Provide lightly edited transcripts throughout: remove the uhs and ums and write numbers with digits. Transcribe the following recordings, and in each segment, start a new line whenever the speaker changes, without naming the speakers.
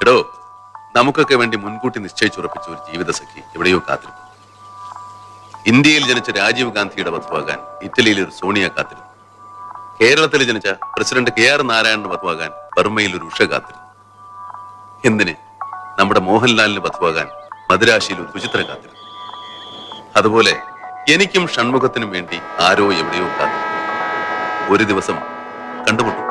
എടോ, നമുക്കൊക്കെ വേണ്ടി മുൻകൂട്ടി നിശ്ചയിച്ചുറപ്പിച്ച ഒരു ജീവിത സഖി എവിടെയോ കാത്തിരുന്നു. ഇന്ത്യയിൽ ജനിച്ച രാജീവ് ഗാന്ധിയുടെ വധുവാകാൻ ഇറ്റലിയിൽ ഒരു സോണിയ കാത്തിരുന്നു. കേരളത്തിൽ ജനിച്ച പ്രസിഡന്റ് KR നാരായണന് വധുവാകാൻ ബർമ്മയിൽ ഒരു ഉഷ കാത്തിരുന്നു. എന്തിന് നമ്മുടെ മോഹൻലാലിന് വധുവാകാൻ മദിരാശിയിൽ ഒരു സുചിത്ര കാത്തിരുന്നു. അതുപോലെ എനിക്കും ഷൺമുഖത്തിനും വേണ്ടി ആരോ എവിടെയോ കാത്തിരുന്നു. ഒരു ദിവസം കണ്ടുമുട്ടും.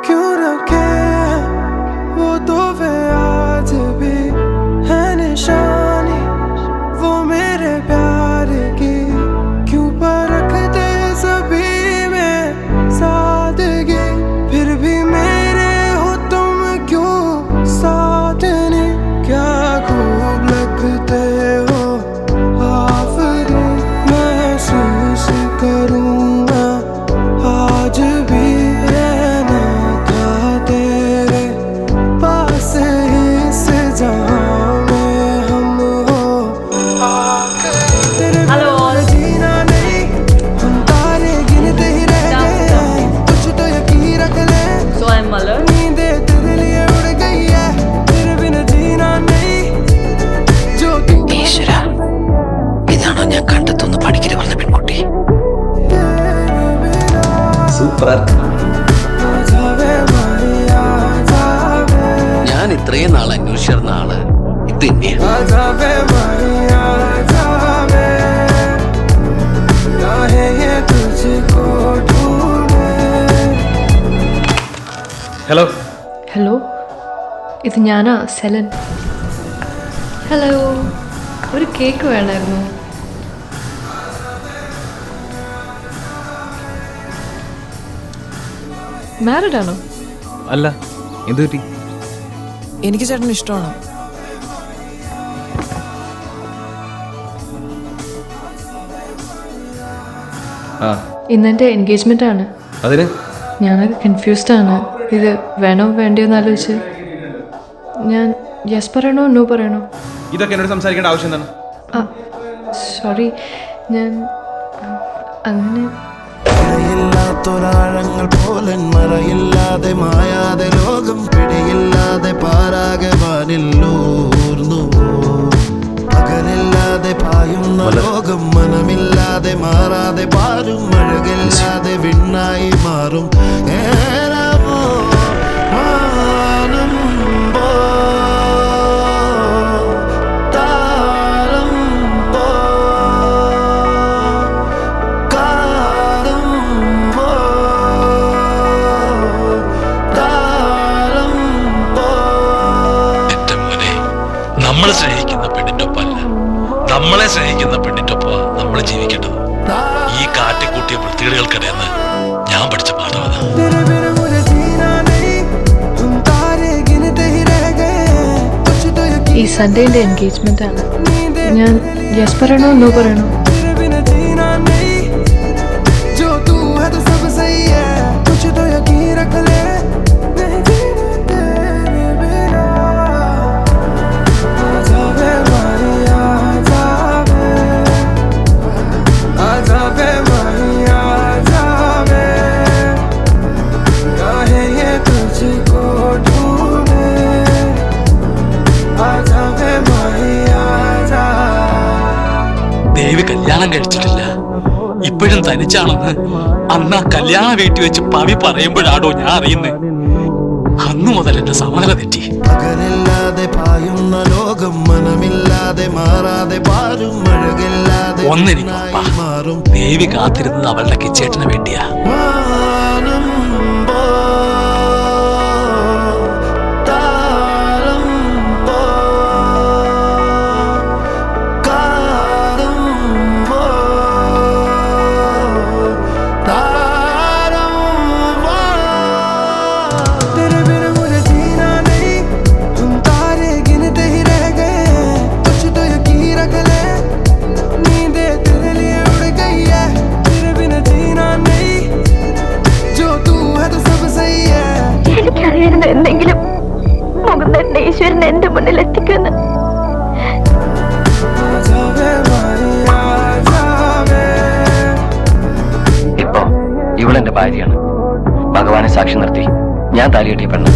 ഞാൻ ഇത്രയും നാൾ അന്വേഷിച്ചിരുന്ന ആള് ഇത് തന്നെയാണ്.
ഹലോ
ഹലോ, ഇത് ഞാനാ, സെലൻ. ഹലോ, ഒരു കേക്ക് വേണമായിരുന്നു. മാരിഡ് ആണോ?
അല്ല, എന്ത് പറ്റി?
എനിക്ക് ചേട്ടന് ഇഷ്ടമാണ്.
ഇന്നെൻ്റെ എൻഗേജ്മെന്റ് ആണ്.
അതിന്
ഞാനത് കൺഫ്യൂസ്ഡ് ആണ്. ഇത് വേണോ വേണ്ടയോ എന്ന് ആലോചിച്ച് ഞാൻ യെസ് പറയണോ നോ പറയണോ.
ഇതൊക്കെ എന്നോട് സംസാരിക്കേണ്ട ആവശ്യം എന്താണ്?
സോറി, ഞാൻ അങ്ങനെ
ൊരാഴങ്ങൾ പോലൻ മറയില്ലാതെ മായാതെ ലോകം പിടിയില്ലാതെ പാരാകെ വാനില്ലൂർന്നു പകലില്ലാതെ പായുന്ന ലോകം മനമില്ലാതെ മാറാതെ പാരും മഴകില്ലാതെ വിണ്ണായി മാറും ഏരമോ മാനം
നമ്മളെ സ്നേഹിക്കുന്ന പെണ്ണിന്റെ ഒപ്പമല്ല, നമ്മളെ സ്നേഹിക്കുന്ന പെണ്ണിന്റെ ഒപ്പം നമ്മൾ ജീവിക്കേണ്ടത്. ഈ കാട്ടിക്കൂട്ടിയ വൃത്തികേടുകൾക്കിടയെന്ന് ഞാൻ പഠിച്ച പാഠമാണ്.
ഈ സൺഡേ എൻ്റെ എൻഗേജ്മെന്റ് ആണ്. ഞാൻ യെസ് പറയണോ നോ പറയണോ?
ദേവി കല്യാണം കഴിച്ചിട്ടില്ല, ഇപ്പോഴും തനിച്ചാണെന്ന് അന്ന് ആ കല്യാണ വീട്ടിൽ വെച്ച് പവി പറയുമ്പോഴാണോ ഞാൻ അറിയുന്നത്. അന്നു മുതൽ എന്റെ സമനില തെറ്റി.
പകലില്ലാതെ പായുന്ന ലോകം മനമില്ലാതെ മാറാതെ പാരും മഴകില്ലാതെ
ഒന്നെനിക്ക്
മാറും.
ദേവി കാത്തിരുന്നത് അവളുടെ കിച്ചേട്ടന് വേണ്ടിയാ.
എന്തെങ്കിലും മുകുന്ദന്റെ ഈശ്വരൻ എന്റെ മുന്നിൽ എത്തിക്കുന്നു.
ഇപ്പൊ ഇവളെന്റെ ഭാര്യയാണ്. ഭഗവാനെ സാക്ഷി നിർത്തി ഞാൻ താലികെട്ടിയ പെണ്ണ്.